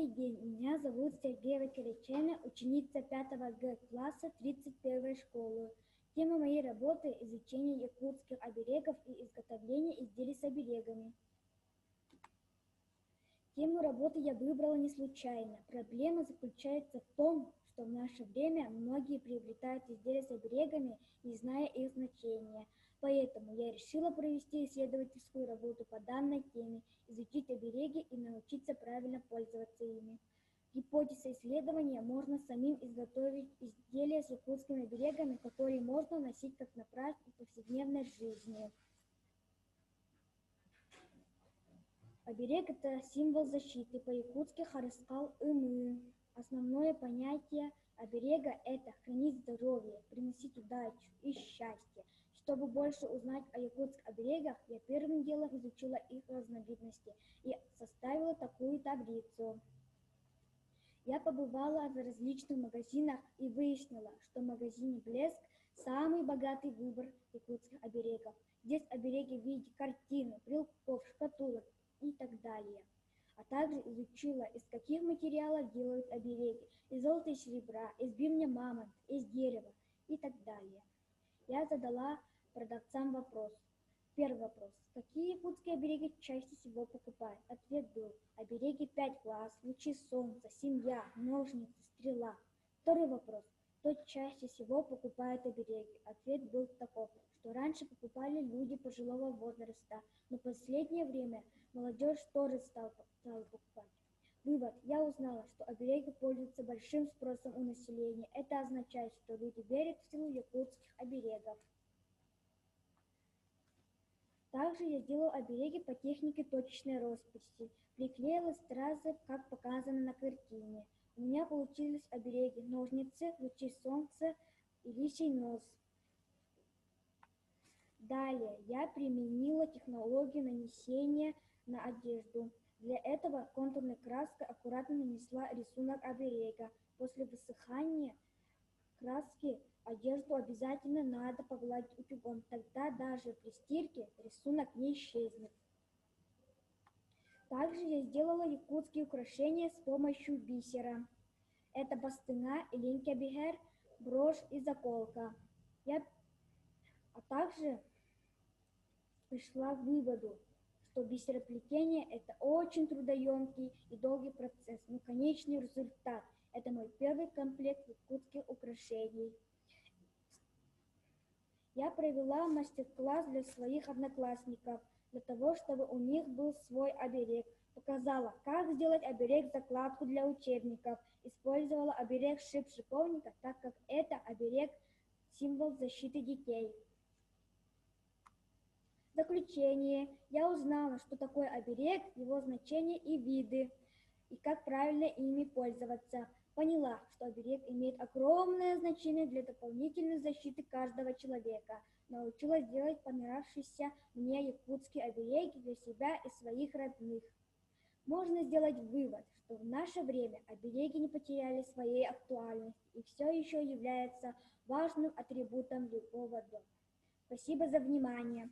Добрый день, меня зовут Сергеева Киричена, ученица 5 Г класса 31 школы. Тема моей работы – изучение якутских оберегов и изготовление изделий с оберегами. Тему работы я выбрала не случайно. Проблема заключается в том, что в наше время многие приобретают изделия с оберегами, не зная их значения. Поэтому я решила провести исследовательскую работу по данной теме, изучить обереги и научиться правильно пользоваться ими. Гипотеза исследования: можно самим изготовить изделия с якутскими оберегами, которые можно носить как на практике в повседневной жизни. Оберег – это символ защиты, по-якутски хараскал ымы. Основное понятие оберега – это хранить здоровье, приносить удачу и счастье. Чтобы больше узнать о якутских оберегах, я первым делом изучила их разновидности и составила такую таблицу. Я побывала в различных магазинах и выяснила, что в магазине «Блеск» самый богатый выбор якутских оберегов. Здесь обереги в виде картины, брелков, шкатулок и так далее. А также изучила, из каких материалов делают обереги: из золота и серебра, из бивня мамонта, из дерева и так далее. Я задала продавцам вопрос. Первый вопрос: какие якутские обереги чаще всего покупают? Ответ был: обереги 5 глаз, лучи солнца, семья, ножницы, стрела. Второй вопрос: кто чаще всего покупает обереги? Ответ был таков, что раньше покупали люди пожилого возраста, но в последнее время молодежь тоже стала покупать. Вывод: я узнала, что обереги пользуются большим спросом у населения. Это означает, что люди верят в силу якутских оберегов. Также я делала обереги по технике точечной росписи. Приклеила стразы, как показано на картине. У меня получились обереги: ножницы, лучи солнца и лисий нос. Далее я применила технологию нанесения на одежду. Для этого контурной краской аккуратно нанесла рисунок оберега. После высыхания краски одежду обязательно надо погладить утюгом, тогда даже при стирке рисунок не исчезнет. Также я сделала якутские украшения с помощью бисера. Это бастына, илинкябигер, брошь и заколка. А также пришла к выводу, что бисероплетение – это очень трудоемкий и долгий процесс, но конечный результат – это мой первый комплект якутских украшений. Я провела мастер-класс для своих одноклассников, для того, чтобы у них был свой оберег. Показала, как сделать оберег-закладку для учебников. Использовала оберег шип-шиповника, так как это оберег – символ защиты детей. В заключение, я узнала, что такое оберег, его значение и виды, и как правильно ими пользоваться. Поняла, что оберег имеет огромное значение для дополнительной защиты каждого человека. Научилась делать понравившиеся мне якутские обереги для себя и своих родных. Можно сделать вывод, что в наше время обереги не потеряли своей актуальности и все еще являются важным атрибутом любого дома. Спасибо за внимание.